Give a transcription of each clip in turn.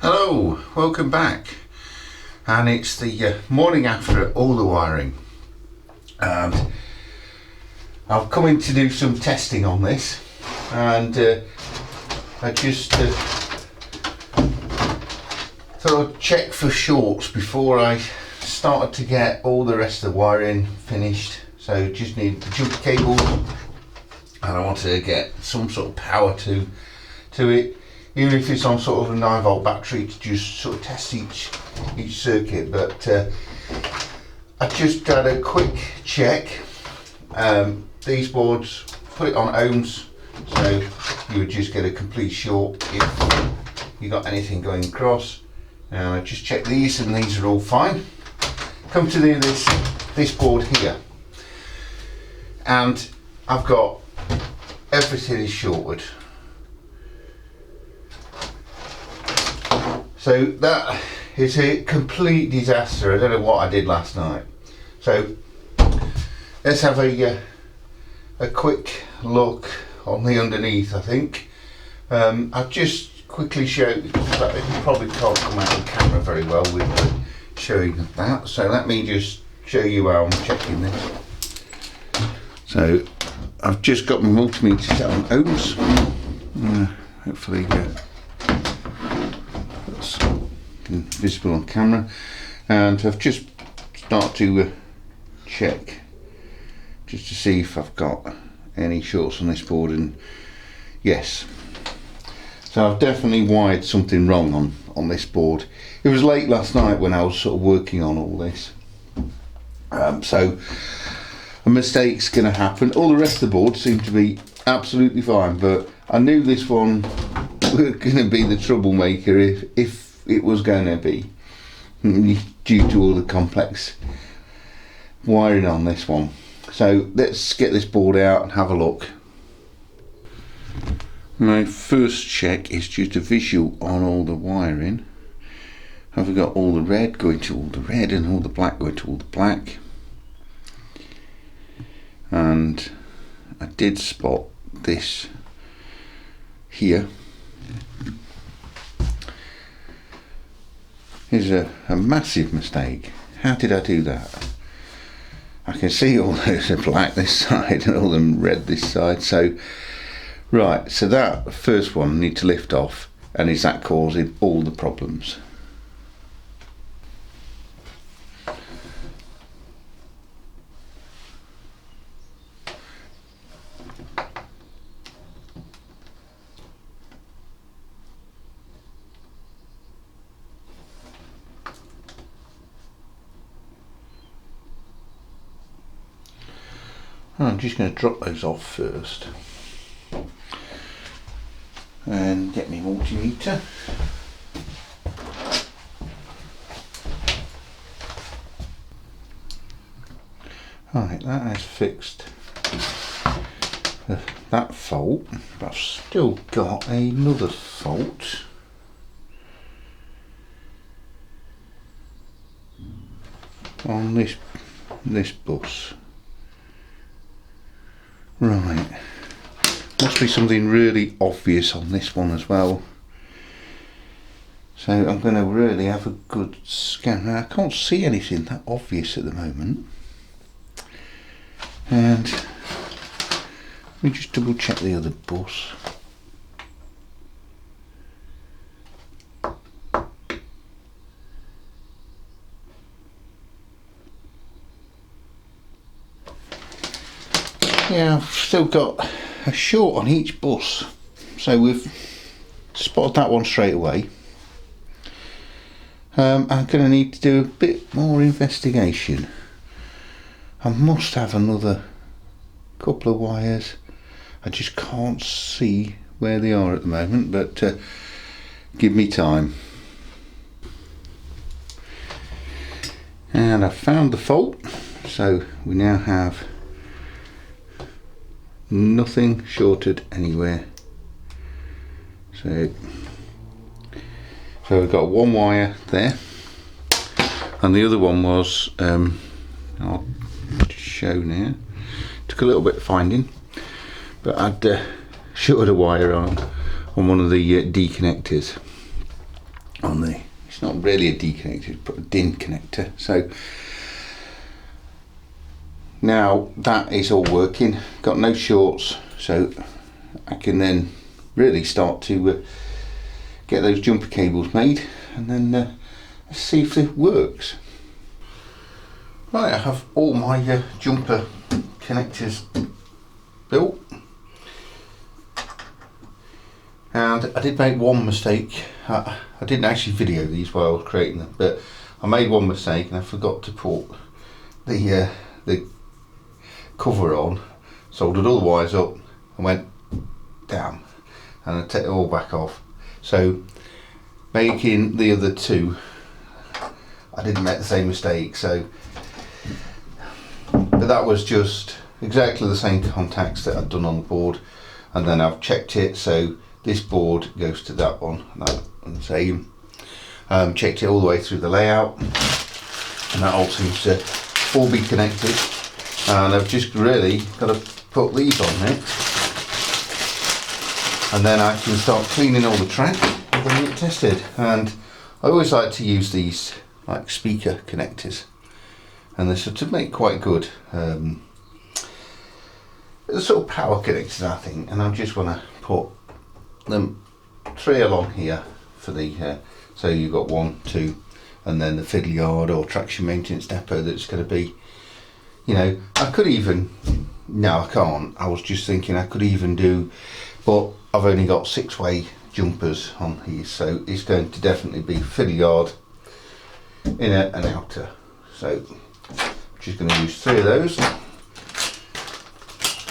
Hello, welcome back. And it's the morning after all the wiring, and I've come in to do some testing on this, and I just thought I'd check for shorts before I started to get all the rest of the wiring finished. So just need the jumper cable, and I wanted to get some sort of power to it, even if it's on sort of a 9-volt battery, to just sort of test each circuit. But I just had a quick check. These boards, put it on ohms, so you would just get a complete short if you got anything going across. I just checked these, and these are all fine. Come to this board here, and I've got everything is shorted. So that is a complete disaster. I don't know what I did last night. So let's have a quick look on the underneath. I think I'll just quickly show, because you probably can't come out on camera very well with showing that. So let me just show you how I'm checking this. So I've just got my multimeter set on ohms. Hopefully that's visible on camera, and I've just started to check just to see if I've got any shorts on this board, and yes, so I've definitely wired something wrong on this board. It was late last night when I was sort of working on all this, so a mistake's going to happen. All the rest of the board seemed to be absolutely fine, but I knew this one was going to be the troublemaker if it was going to be, due to all the complex wiring on this one. So let's get this board out and have a look. My first check is just a visual on all the wiring. Have we got all the red going to all the red and all the black going to all the black? And I did spot this here is a massive mistake. How did I do that? I can see all those are black this side and all them red this side. So right, so that first one I need to lift off, and is that causing all the problems? I'm just going to drop those off first and get my multimeter. Right, that has fixed that fault, but I've still got another fault. On this bus. Right, must be something really obvious on this one as well. So I'm going to really have a good scan. Now, I can't see anything that obvious at the moment. And let me just double check the other bus. Yeah, I've still got a short on each bus, so we've spotted that one straight away. I'm going to need to do a bit more investigation. I must have another couple of wires. I just can't see where they are at the moment, but give me time. And I've found the fault, so we now have nothing shorted anywhere. So we've got one wire there, and the other one was I'll just show now. Took a little bit of finding, but I'd shorted a wire on one of the D connectors. on the, it's not really a D connector, it's put a DIN connector. So now that is all working, got no shorts, so I can then really start to get those jumper cables made, and then let's see if it works. Right, I have all my jumper connectors built, and I did make one mistake. I didn't actually video these while I was creating them, but I made one mistake and I forgot to put the cover on, soldered all the wires up and went damn, and I take it all back off. So making the other two, I didn't make the same mistake. So, but that was just exactly the same contacts that I'd done on the board, and then I've checked it, so this board goes to that one, and that the same. Checked it all the way through the layout, and that all seems to all be connected, and I've just really got to put these on next, and then I can start cleaning all the track and getting it tested. And I always like to use these like speaker connectors, and they're sort of make quite good sort of power connectors, I think. And I just want to put them 3 along here for the so you've got 1, 2, and then the fiddle yard or traction maintenance depot that's going to be, you know, I could even, no I can't, I was just thinking I could even do, but I've only got 6-way jumpers on these, so it's going to definitely be fiddle yard, inner and outer. So I'm just going to use 3 of those,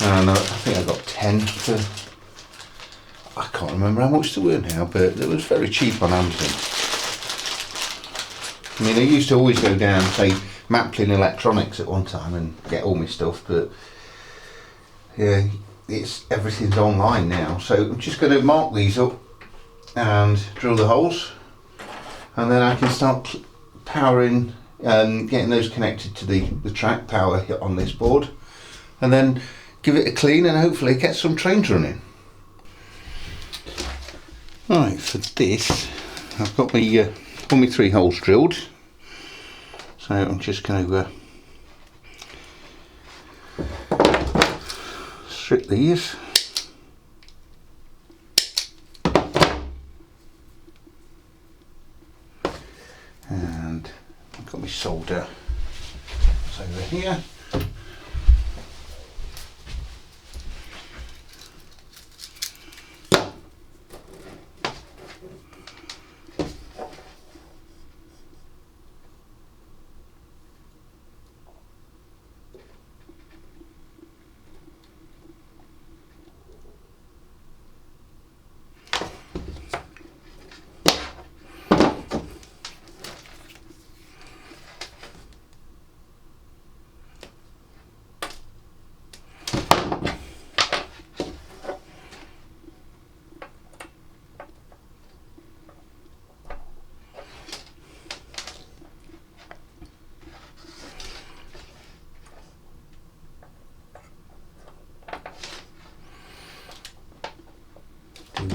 and I think I got 10 for, I can't remember how much they were now, but it was very cheap on Amazon. I mean, I used to always go down, say, Maplin Electronics at one time and get all my stuff, but yeah, everything's online now. So I'm just going to mark these up and drill the holes, and then I can start powering, getting those connected to the track power on this board, and then give it a clean and hopefully get some trains running. Right, for this I've got my all my 3 holes drilled, so I'm just going to strip these, and I've got my solder over here.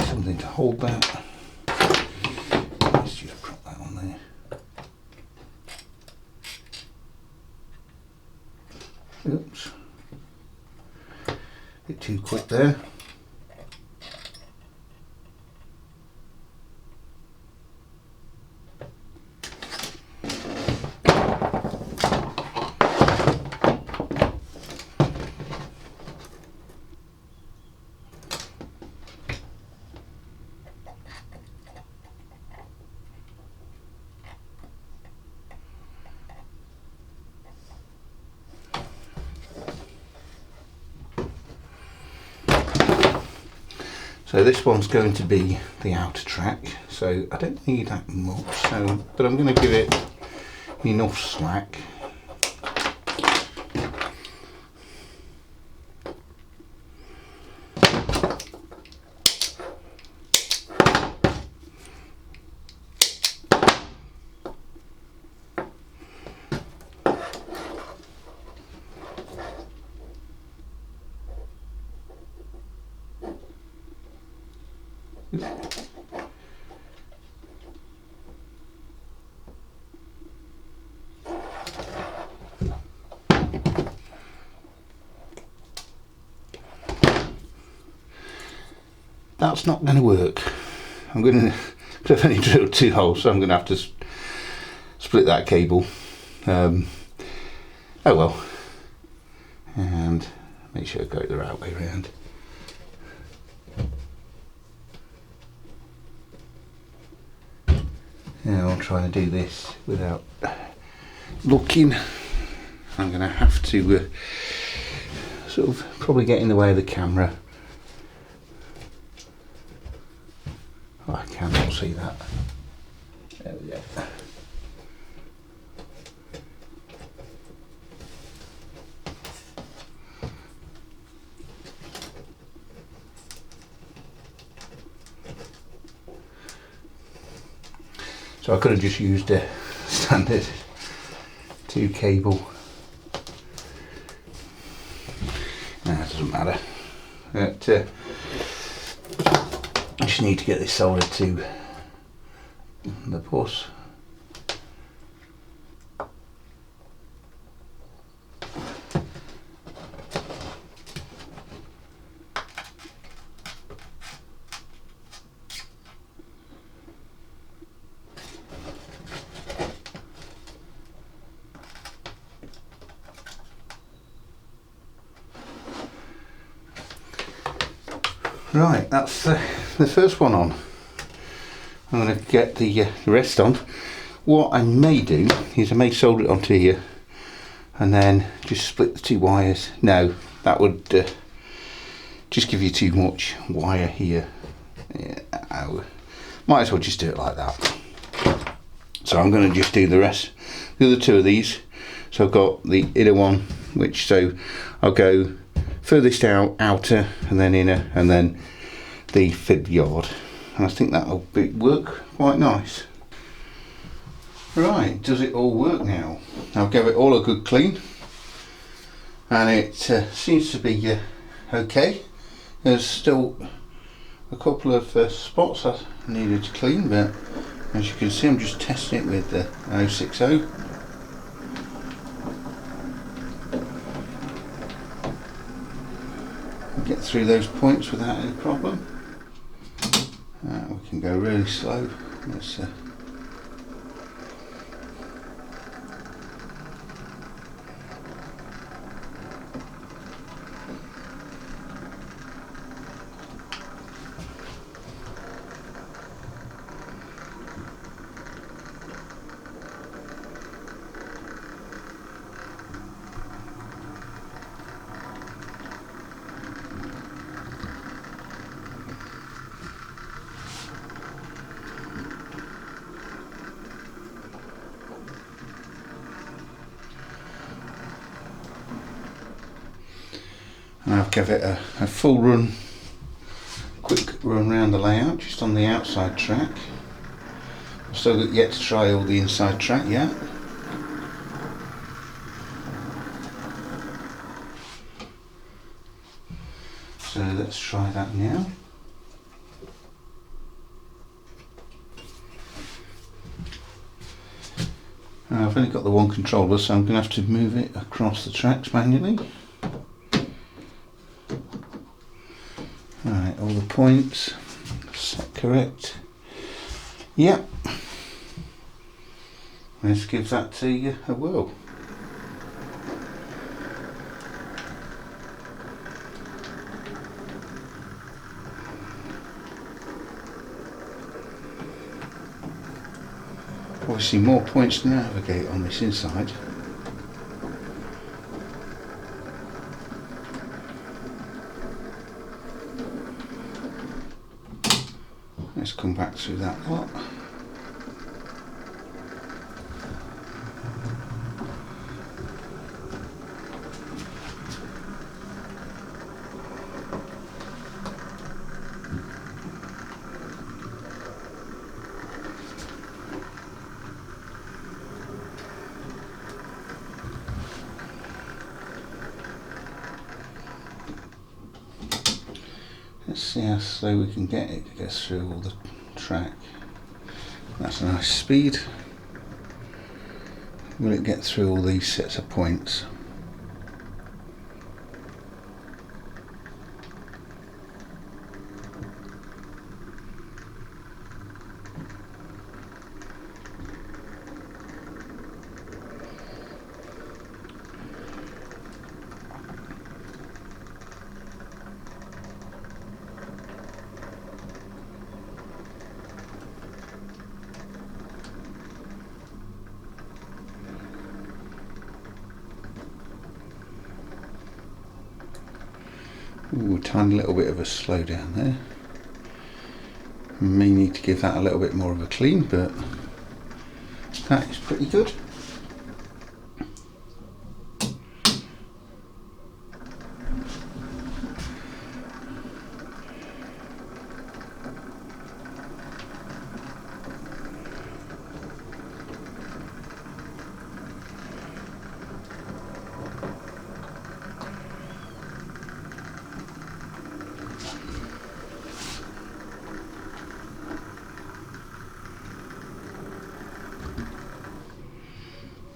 Something to hold that. Let's just prop that on there. Oops. A bit too quick there. So this one's going to be the outer track, so I don't need that much, but I'm going to give it enough slack. that's not going to work. I'm going to, I've only drilled 2 holes, so I'm going to have to split that cable. Oh well. And make sure I go the right way around. Now I'll try and do this without looking. I'm going to have to sort of probably get in the way of the camera. Oh, I cannot see that. There we go. So I could have just used a standard 2 cable. No, it doesn't matter. But I just need to get this soldered to the bus. Right, that's the first one on. I'm going to get the rest on. What I may do is I may solder it onto here and then just split the 2 wires. No, that would just give you too much wire here. Yeah, might as well just do it like that. So I'm going to just do the other 2 of these. So I've got the inner one, which so I'll go furthest out, outer, and then inner, and then the fib yard. And I think that'll work quite nice. Right, does it all work now? I'll give it all a good clean, and it seems to be okay. There's still a couple of spots I needed to clean, but as you can see, I'm just testing it with the 060. Get through those points without any problem. We can go really slow. Let's I'll give it a full run, quick run around the layout, just on the outside track. I've still got yet to try all the inside track yet. So let's try that now. I've only got the one controller, so I'm going to have to move it across the tracks manually. Right, all the points set correct. Yep. Let's give that a whirl. Obviously more points to navigate on this inside. Let's come back through that lot. Let's see how slow we can get it to get through all the track. That's a nice speed. Will it get through all these sets of points? Ooh, a tiny little bit of a slow down there. May need to give that a little bit more of a clean, but that is pretty good.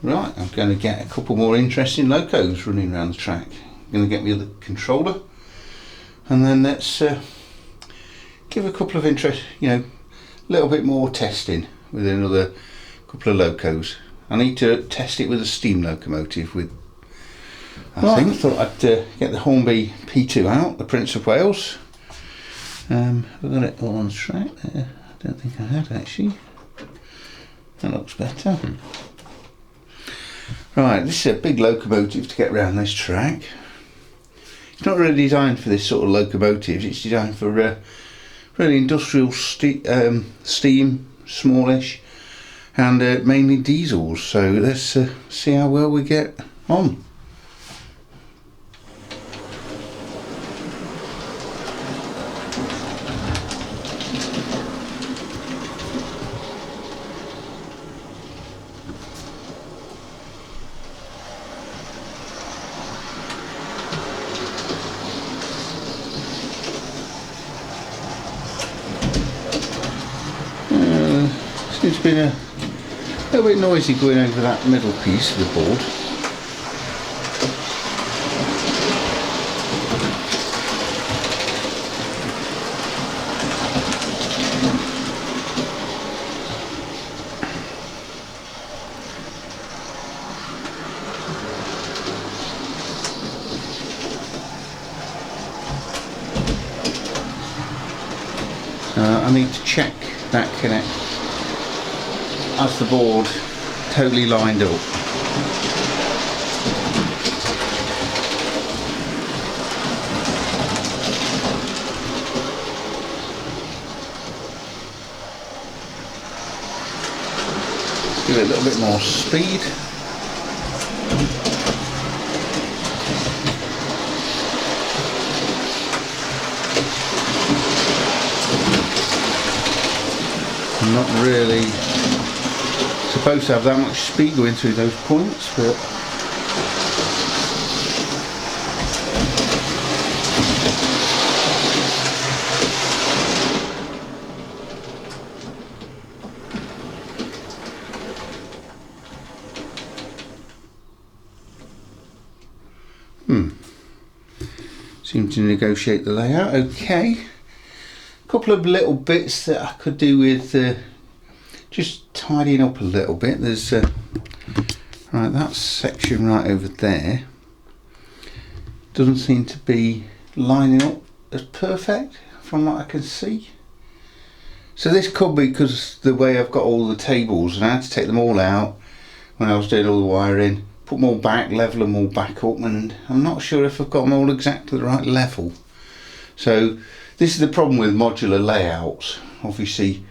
Right, I'm going to get a couple more interesting locos running around the track. I'm going to get me the controller, and then let's give a couple of a little bit more testing with another couple of locos. I need to test it with a steam locomotive with, I thought I'd get the Hornby P2 out, the Prince of Wales. We've got it all on the track there. I don't think I had actually. That looks better. Right, this is a big locomotive to get around this track. It's not really designed for this sort of locomotive, it's designed for really industrial steam, smallish, and mainly diesels. So let's see how well we get on. Seems to be a little bit noisy going over that middle piece of the board. I need to check that connect. That's the board totally lined up. Give it a little bit more speed. I'm not really supposed to have that much speed going through those points, but seem to negotiate the layout okay. A couple of little bits that I could do with just tidying up a little bit. There's right, that section right over there doesn't seem to be lining up as perfect from what I can see. So this could be because the way I've got all the tables, and I had to take them all out when I was doing all the wiring, put them all back, level them all back up, and I'm not sure if I've got them all exactly the right level. So this is the problem with modular layouts. Obviously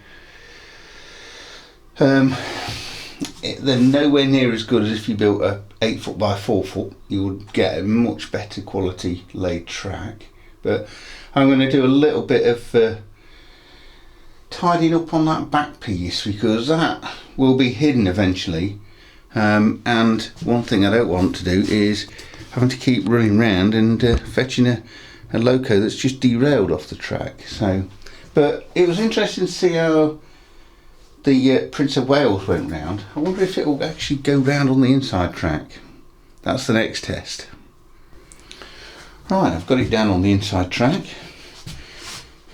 they're nowhere near as good as if you built a 8 foot by 4 foot. You would get a much better quality laid track. But I'm going to do a little bit of tidying up on that back piece, because that will be hidden eventually. And one thing I don't want to do is having to keep running around and fetching a loco that's just derailed off the track. So, but it was interesting to see how the Prince of Wales went round. I wonder if it will actually go round on the inside track. That's the next test. Right, I've got it down on the inside track.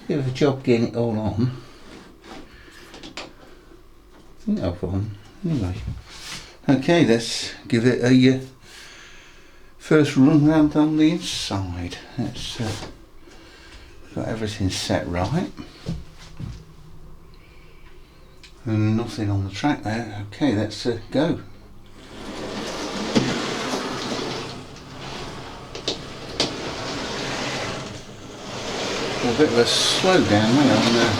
Bit of a job getting it all on. I think I've gone. Anyway. Okay, let's give it a first run round on the inside. Let's got everything set right. And nothing on the track there. Okay, let's go. bit of a slowdown. Hang on there.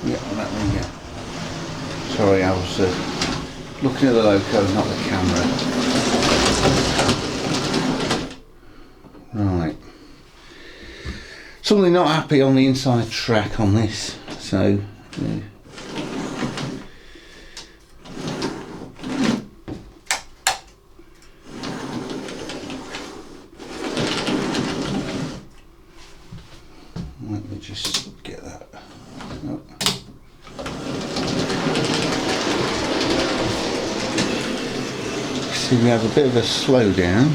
Yeah, let me sorry, I was looking at the loco, not the camera. Right. Something not happy on the inside track on this, so yeah. Let me just get that up. See, we have a bit of a slowdown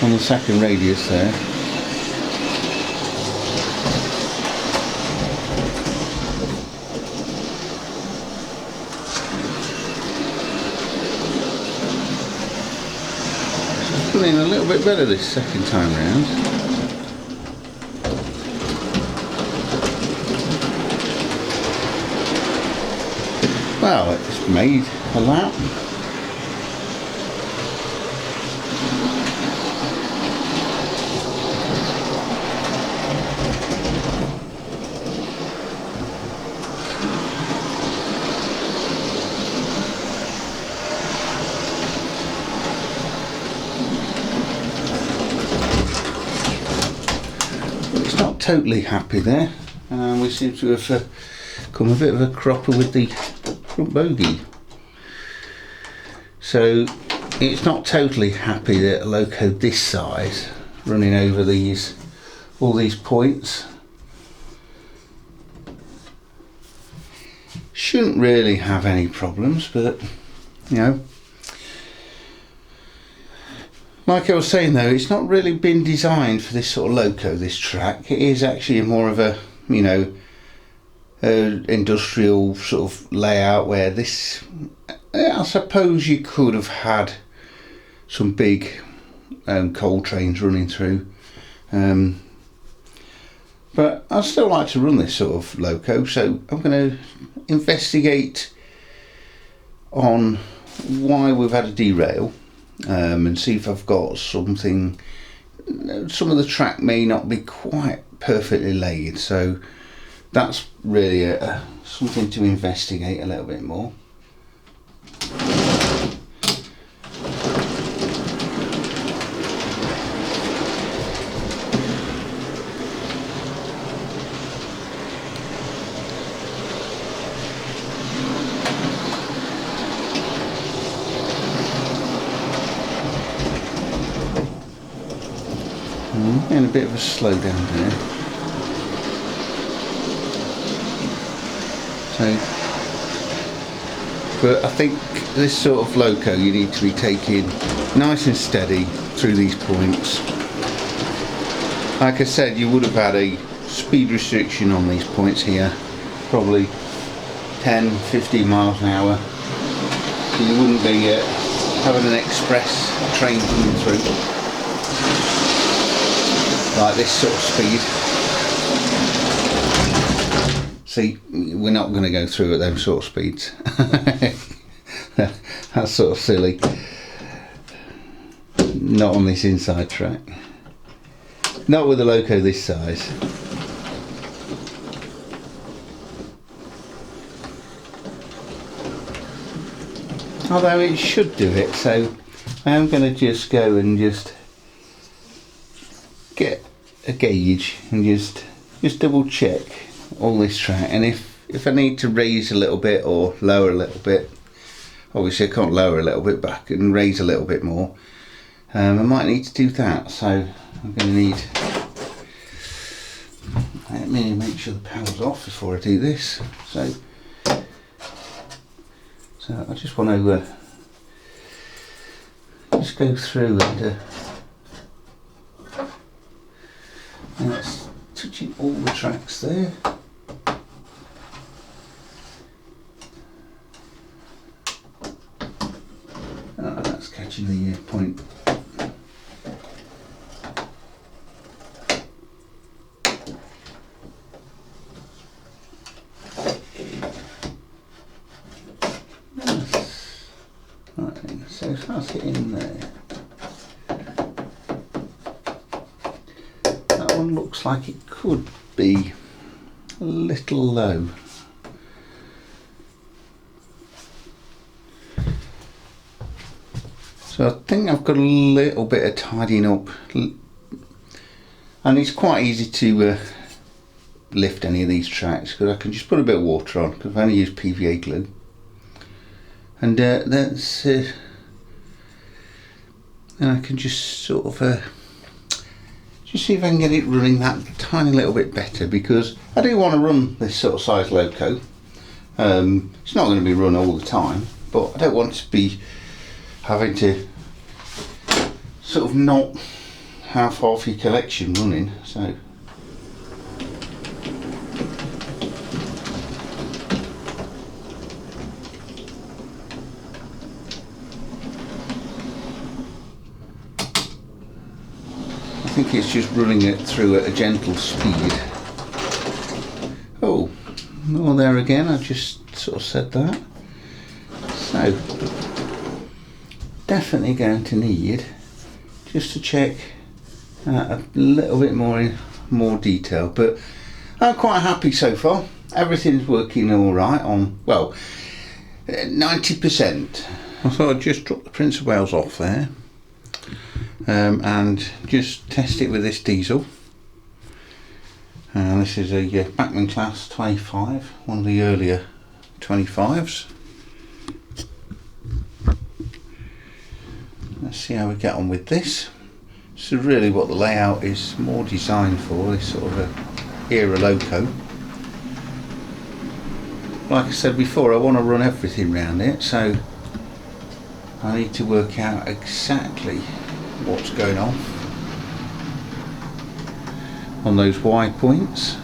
on the second radius there. It's pulling a little bit better this second time round. Well, it's made a lap. Totally happy there. We seem to have come a bit of a cropper with the front bogie. So it's not totally happy that a loco this size running over all these points. Shouldn't really have any problems, but you know. Like I was saying though, it's not really been designed for this sort of loco, this track. It is actually more of a, you know, industrial sort of layout where this, I suppose you could have had some big coal trains running through. But I'd still like to run this sort of loco, so I'm going to investigate on why we've had a derail. And see if I've got something. Some of the track may not be quite perfectly laid, so that's really something to investigate a little bit more. And a bit of a slowdown there. So, but I think this sort of loco you need to be taking nice and steady through these points. Like I said, you would have had a speed restriction on these points here, probably 10-15 miles an hour. So you wouldn't be having an express train coming through like this sort of speed. See, we're not going to go through at those sort of speeds. That's sort of silly. Not on this inside track. Not with a loco this size. Although it should do it, so I am going to just go and just get a gauge and just double check all this track, and if I need to raise a little bit or lower a little bit, obviously I can't lower a little bit, but I can raise a little bit more. I might need to do that, so I'm going to need, let me make sure the power's off before I do this. So I just want to just go through and it's touching all the tracks there. Oh, that's catching the point. How's it in there? That one looks like it could be a little low. So I think I've got a little bit of tidying up, and it's quite easy to lift any of these tracks because I can just put a bit of water on because I've only used PVA glue, and that's and I can just sort of just see if I can get it running that tiny little bit better, because I do want to run this sort of size loco. It's not going to be run all the time, but I don't want to be having to sort of not have half your collection running. So I think it's just running it through at a gentle speed. Oh, there again, I just sort of said that. So, definitely going to need just to check a little bit more detail, but I'm quite happy so far. Everything's working all right on, well, 90%. I thought I'd just drop the Prince of Wales off there. And just test it with this diesel. This is a Bachmann class 25, one of the earlier 25s. Let's see how we get on with this. This is really what the layout is more designed for, this sort of a era loco. Like I said before, I want to run everything around it, so I need to work out exactly what's going on those Y points.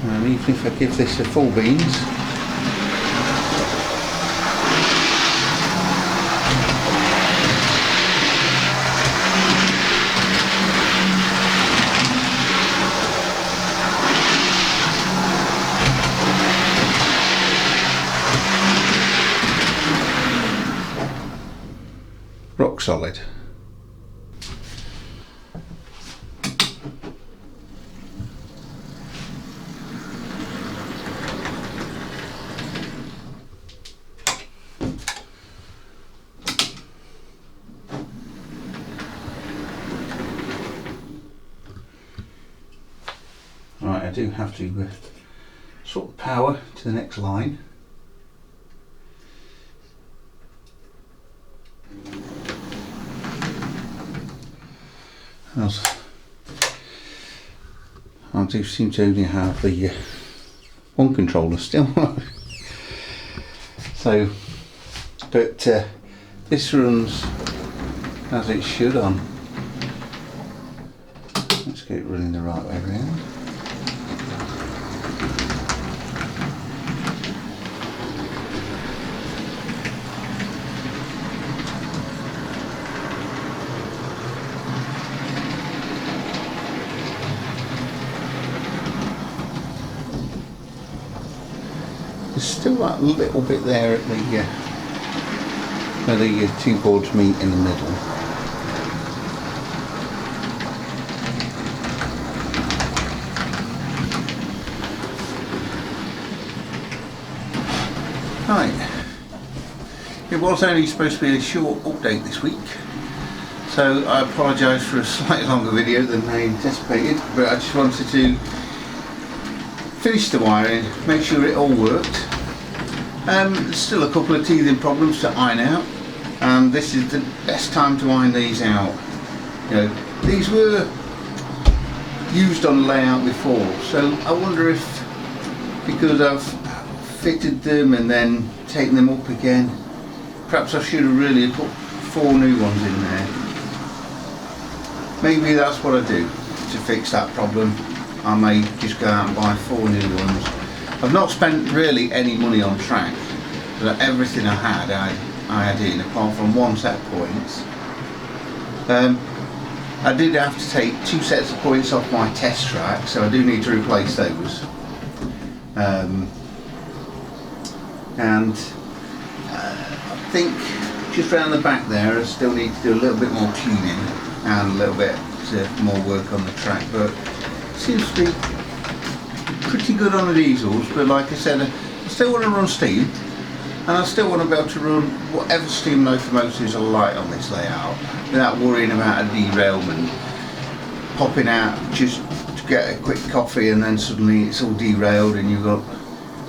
And even if I give this a full beans, rock solid. Right, I do have to swap the power to the next line. I do seem to only have the one controller still. So, but this runs as it should on. Let's get it running the right way around. There's still that little bit there at the where the two boards meet in the middle. Right, it was only supposed to be a short update this week, so I apologise for a slightly longer video than I anticipated, but I just wanted to finish the wiring, make sure it all worked. There's still a couple of teething problems to iron out, and this is the best time to iron these out. You know, these were used on the layout before, so I wonder if, because I've fitted them and then taken them up again, perhaps I should have really put 4 new ones in there. Maybe that's what I do to fix that problem. I may just go out and buy 4 new ones. I've not spent really any money on track, but everything I had I I had in, apart from one set of points. I did have to take 2 sets of points off my test track, so I do need to replace those. And I think just around the back there I still need to do a little bit more cleaning and a little bit more work on the track, but it seems to be pretty good on the diesels. But like I said, I still want to run steam, and I still want to be able to run whatever steam locomotives are light on this layout without worrying about a derailment, popping out just to get a quick coffee and then suddenly it's all derailed and you've got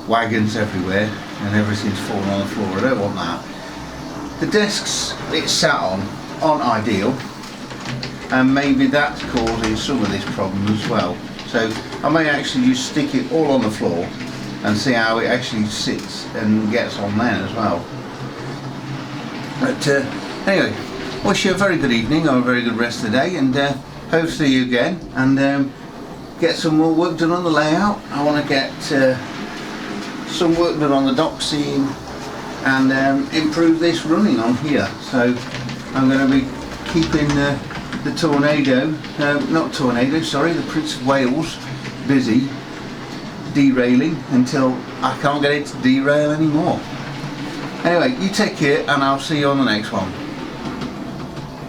wagons everywhere and everything's falling on the floor. I don't want that. The desks it's sat on aren't ideal, and maybe that's causing some of this problem as well. So I may actually just stick it all on the floor and see how it actually sits and gets on then as well. But anyway, wish you a very good evening or a very good rest of the day, and hope to see you again and get some more work done on the layout. I want to get some work done on the dock scene and improve this running on here. So I'm going to be keeping the Tornado, not Tornado, sorry, the Prince of Wales busy derailing until I can't get it to derail anymore. Anyway, you take care and I'll see you on the next one.